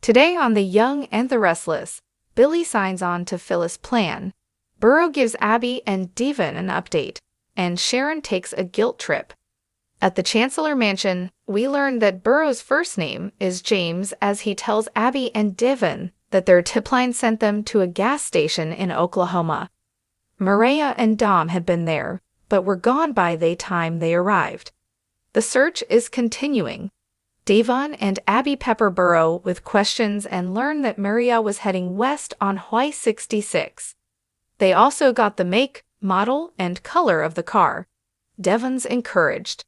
Today on The Young and the Restless, Billy signs on to Phyllis' plan. Burrow gives Abby and Devon an update, and Sharon takes a guilt trip. At the Chancellor Mansion, we learn that Burrow's first name is James as he tells Abby and Devon that their tip line sent them to a gas station in Oklahoma. Maria and Dom had been there, but were gone by the time they arrived. The search is continuing. Devon and Abby pepper Burrow with questions and learn that Maria was heading west on Highway 66. They also got the make, model, and color of the car. Devon's encouraged.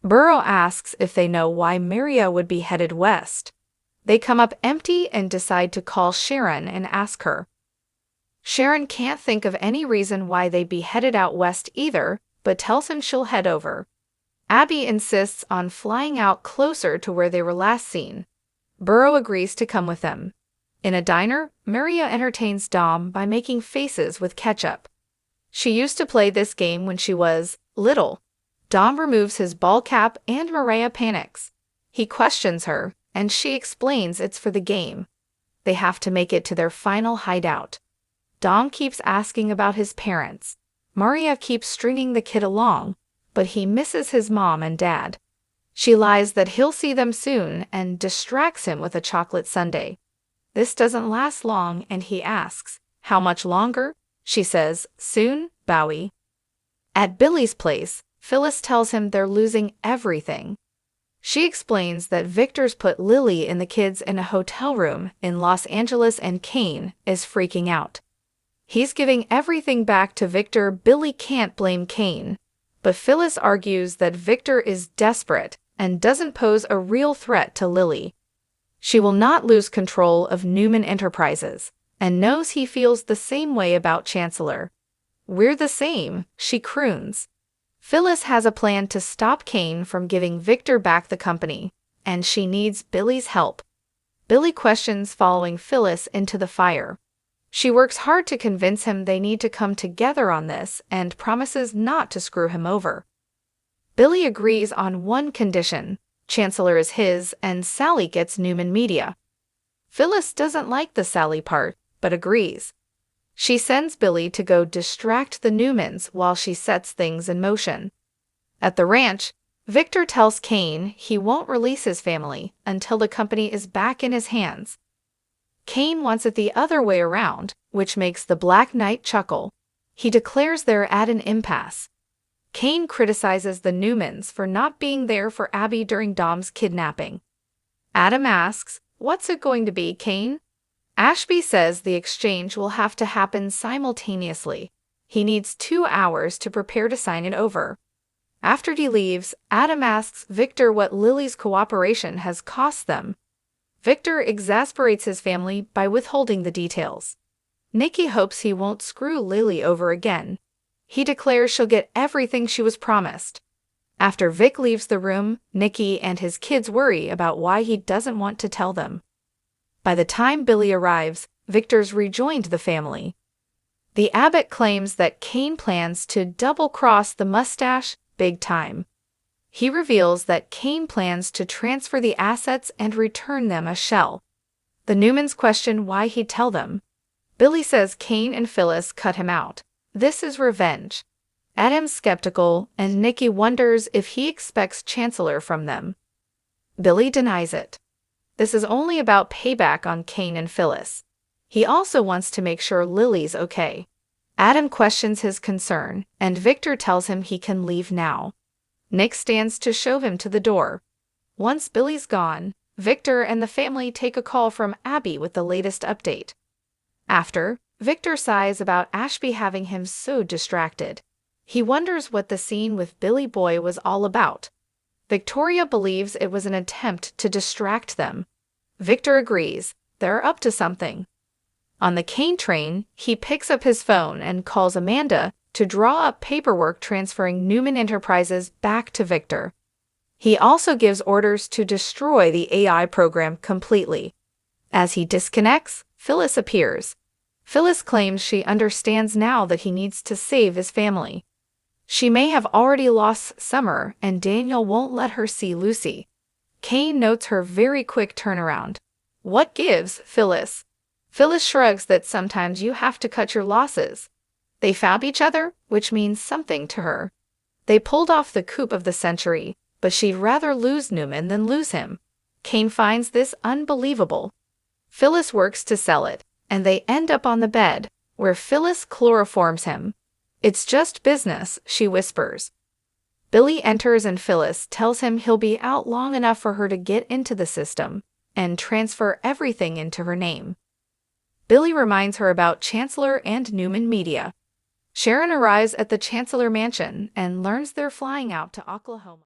Burrow asks if they know why Maria would be headed west. They come up empty and decide to call Sharon and ask her. Sharon can't think of any reason why they'd be headed out west either, but tells him she'll head over. Abby insists on flying out closer to where they were last seen. Burrow agrees to come with them. In a diner, Maria entertains Dom by making faces with ketchup. She used to play this game when she was little. Dom removes his ball cap and Maria panics. He questions her, and she explains it's for the game. They have to make it to their final hideout. Dom keeps asking about his parents. Maria keeps stringing the kid along, but he misses his mom and dad. She lies that he'll see them soon and distracts him with a chocolate sundae. This doesn't last long, and he asks, "How much longer?" She says, "Soon, Bowie." At Billy's place, Phyllis tells him they're losing everything. She explains that Victor's put Lily and the kids in a hotel room in Los Angeles and Kane is freaking out. He's giving everything back to Victor. Billy can't blame Kane, but Phyllis argues that Victor is desperate and doesn't pose a real threat to Lily. She will not lose control of Newman Enterprises and knows he feels the same way about Chancellor. "We're the same," she croons. Phyllis has a plan to stop Kane from giving Victor back the company, and she needs Billy's help. Billy questions following Phyllis into the fire. She works hard to convince him they need to come together on this and promises not to screw him over. Billy agrees on one condition: Chancellor is his and Sally gets Newman Media. Phyllis doesn't like the Sally part, but agrees. She sends Billy to go distract the Newmans while she sets things in motion. At the ranch, Victor tells Kane he won't release his family until the company is back in his hands. Kane wants it the other way around, which makes the Black Knight chuckle. He declares they're at an impasse. Kane criticizes the Newmans for not being there for Abby during Dom's kidnapping. Adam asks, "What's it going to be, Kane?" Ashby says the exchange will have to happen simultaneously. He needs 2 hours to prepare to sign it over. After he leaves, Adam asks Victor what Lily's cooperation has cost them. Victor exasperates his family by withholding the details. Nikki hopes he won't screw Lily over again. He declares she'll get everything she was promised. After Vic leaves the room, Nikki and his kids worry about why he doesn't want to tell them. By the time Billy arrives, Victor's rejoined the family. The abbot claims that Kane plans to double-cross the mustache big time. He reveals that Kane plans to transfer the assets and return them a shell. The Newmans question why he'd tell them. Billy says Kane and Phyllis cut him out. This is revenge. Adam's skeptical, and Nikki wonders if he expects Chancellor from them. Billy denies it. This is only about payback on Kane and Phyllis. He also wants to make sure Lily's okay. Adam questions his concern, and Victor tells him he can leave now. Nick stands to show him to the door. Once Billy's gone, Victor and the family take a call from Abby with the latest update. After, Victor sighs about Ashby having him so distracted. He wonders what the scene with Billy Boy was all about. Victoria believes it was an attempt to distract them. Victor agrees, they're up to something. On the Kane train, he picks up his phone and calls Amanda to draw up paperwork transferring Newman Enterprises back to Victor. He also gives orders to destroy the AI program completely. As he disconnects, Phyllis appears. Phyllis claims she understands now that he needs to save his family. She may have already lost Summer, and Daniel won't let her see Lucy. Kane notes her very quick turnaround. What gives, Phyllis? Phyllis shrugs that sometimes you have to cut your losses. They fab each other, which means something to her. They pulled off the coup of the century, but she'd rather lose Newman than lose him. Kane finds this unbelievable. Phyllis works to sell it, and they end up on the bed, where Phyllis chloroforms him. It's just business, she whispers. Billy enters and Phyllis tells him he'll be out long enough for her to get into the system and transfer everything into her name. Billy reminds her about Chancellor and Newman Media. Sharon arrives at the Chancellor Mansion and learns they're flying out to Oklahoma.